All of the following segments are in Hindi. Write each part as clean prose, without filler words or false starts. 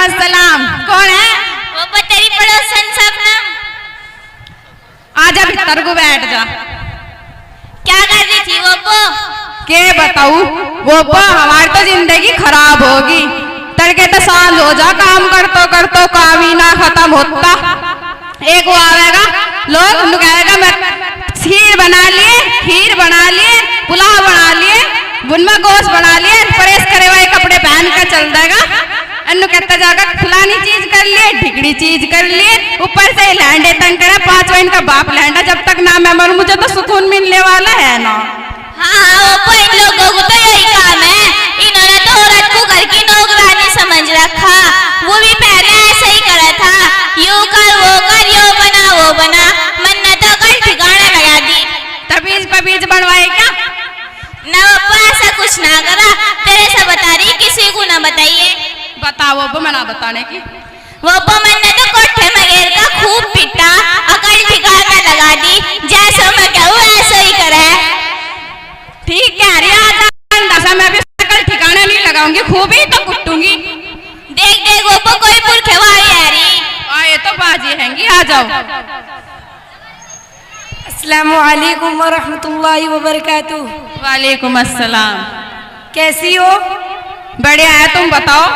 अस्सलाम। कौन है? वो तेरी पड़ोसन शबनम। आजा भीतर को बैठ जा। क्या कर रही थी वो? के बताऊ वो हमारी तो जिंदगी खराब होगी। तड़के तो साल हो जा काम करतो काम ही ना खत्म होता। एक वो आवेगा लोग कहेगा मैं खीर बना लिए पुलाव बना लिए बुनमा गोश्त बना लिए प्रेस करे हुए कपड़े पहन कर चल देगा। अन्नू कहता जाएगा फलानी चीज कर लिए ढिकड़ी चीज कर लिए ऊपर से लैंडे तंग करे 5 महीने का बाप लैंडा जब तक ना मैं मरूं मुझे तो सुकून मिलने वाला है ना। हाँ वो इन लोगों को तो यही काम है। इन्होंने तो औरत को घर की नौकरानी समझ रखा। वो भी पहले ऐसे ही करा था, यूं कर वो कर यो बना वो बना, मन्नतों का ठिकाना लगा दी। तबीज पबीज बनवाए क्या? ना वो ऐसा कुछ ना करा। तेरे से बता रही किसी को ना बताइए। बताओ वो मैं ना बताने की। वो मैंने तो कोठे में घेर का खूब पिटा अकल ठिकाना लगा दी। जैसा मैं कहूँ ऐसा ही करे। ठीक है रिया मैं भी अकल ठिकाने नहीं लगाऊंगी खूब ही तो कुटूंगी। देख वो कोई पुरखे वाली है री। आए तो बाजी हैंगी आ जाओ। अस्सलामु अलैकुम व रहमतुल्लाहि व बरकातुहू। वालेकुम अस्सलाम। कैसी हो? बढ़िया है तुम बताओ।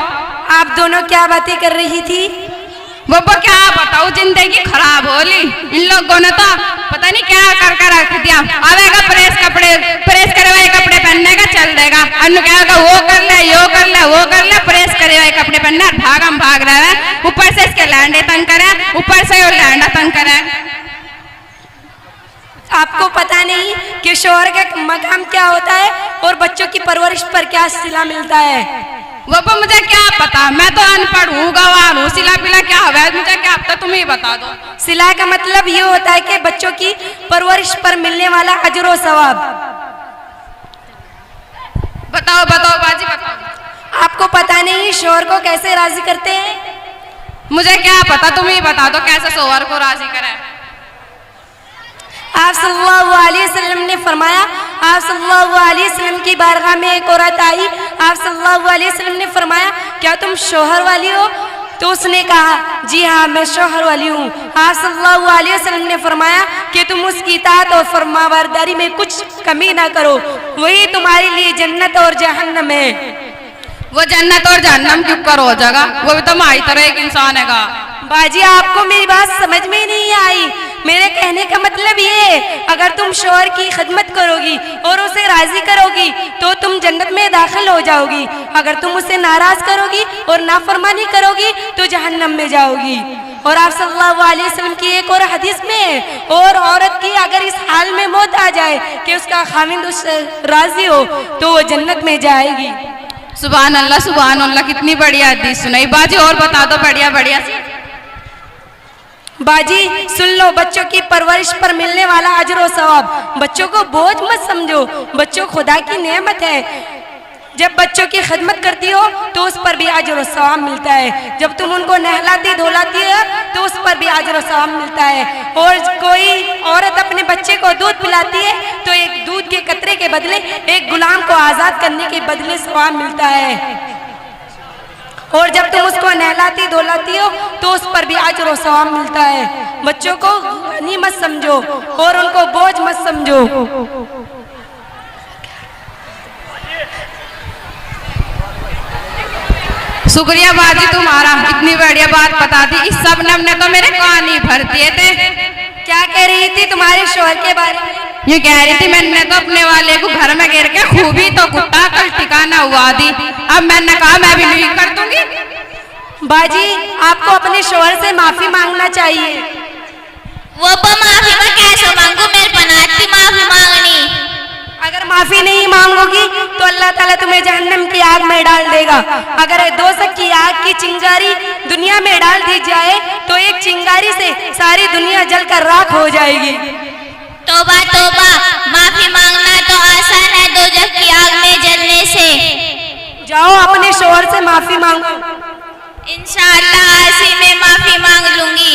आप दोनों क्या बातें कर रही थी? वो क्या बताओ जिंदगी खराब होली। इन लोगों ने तो पता नहीं क्या कर रख दिया। आवेगा प्रेस करे हुए कपड़े पहनने का चल देगा। अन्नू कहेगा वो कर ले यो कर ले वो कर ले प्रेस करे हुए कपड़े पहनना भाग रहा है। ऊपर से इसके लैंडे तंग करे ऊपर से लैंडा तंग करे। आपको पता नहीं कि शौहर का मकाम क्या होता है और बच्चों की परवरिश पर क्या सिला मिलता है? वो मुझे क्या पता, मैं तो अनपढ़ हूँ गवार हूँ। सिला पिला क्या हुआ मुझे क्या पता, तुम ही बता दो। सिला का मतलब ये होता है कि बच्चों की परवरिश पर मिलने वाला अजर व सवाब। बताओ बाजी बताओ। आपको पता नहीं शौहर को कैसे राजी करते हैं? मुझे क्या पता, तुम ही बता दो कैसे शौहर को राजी करे। आप सल्लल्लाहु अलैहि वसल्लम ने फरमाया, आप सल्लल्लाहु अलैहि वसल्लम की बारगाह में एक औरत आई। आप सल्लल्लाहु अलैहि वसल्लम ने फरमाया क्या तुम शौहर वाली हो? तो उसने कहा जी हाँ मैं शौहर वाली हूँ। आप सल्लल्लाहु अलैहि वसल्लम ने फरमाया कि तुम उसकी इताअत और फरमाबरदारी में कुछ कमी ना करो, वही तुम्हारे लिए जन्नत और जहन्नम है। वो जन्नत और जहन्नम क्यों कर हो जाएगा? वो भी तो हमारी तरह एक इंसान है। बाजी आपको मेरी बात समझ में नहीं आई। मेरे कहने का मतलब ये है अगर तुम शौहर की खिदमत करोगी और उसे राजी करोगी तो तुम जन्नत में दाखिल हो जाओगी। अगर तुम उसे नाराज करोगी और नाफरमानी करोगी तो जहन्नम में जाओगी। और आप सल्लल्लाहु अलैहि वसल्लम की एक और हदीस में और औरत की अगर इस हाल में मौत आ जाए कि उसका खाविंद उससे राजी हो तो वो जन्नत में जाएगी। सुभान अल्लाह कितनी बढ़िया हदीस सुनाई। बाजी और बता दो बढ़िया सी। बाजी सुन लो, बच्चों की परवरिश पर मिलने वाला अजर व सवाब। बच्चों को बोझ मत समझो, बच्चों खुदा की नेमत है। जब बच्चों की खिदमत करती हो तो उस पर भी अजर व सवाब मिलता है। जब तुम उनको नहलाती धुलाती हो तो उस पर भी अजर व सवाब मिलता है। और कोई औरत अपने बच्चे को दूध पिलाती है तो एक दूध के कतरे के बदले एक गुलाम को आज़ाद करने के बदले सवाब मिलता है। और जब तुम उसको नहलाती धुलाती हो तो उस पर भी अजर व सवाब मिलता है। बच्चों को गनी मत समझो और उनको बोझ मत समझो। शुक्रिया बाजी तुम्हारा, इतनी बढ़िया बात बता दी। इस शबनम ने तो मेरे कान ही भर दिए थे। क्या कह रही थी तुम्हारे शौहर के बारे में? ये कह रही थी मैंने तो अपने वाले को घर में घेर के खूबी तो कुत्ता कल ठिकाना हुआ दी। अब मैंने कहा मैं भी नहीं कर दूंगी। बाजी आपको अपने शौहर से माफी मांगना चाहिए। वो माफी मैं कैसे मांगू? मेरे पनात की माफी मांगनी। अगर माफी नहीं मांगोगी तो अल्लाह ताला तुम्हें जहन्नम की आग में डाल देगा। अगर दोज़ख की आग की चिंगारी दुनिया में डाल दी जाए तो एक चिंगारी से सारी दुनिया जलकर राख हो जाएगी। तौबा तौबा, माफी मांगना तो आसान है दोज़ख की आग में जलने से। जाओ अपने शौहर से माफी मांगो। इंशाअल्लाह आज ही मैं माफी मांग लूंगी।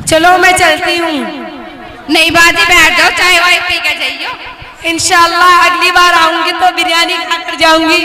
चलो मैं चलती हूँ। नहीं बाजी बैठ जाओ, चाय वाय पी के जाइयो। इंशाअल्लाह अगली बार आऊंगी तो बिरयानी खाकर जाऊंगी।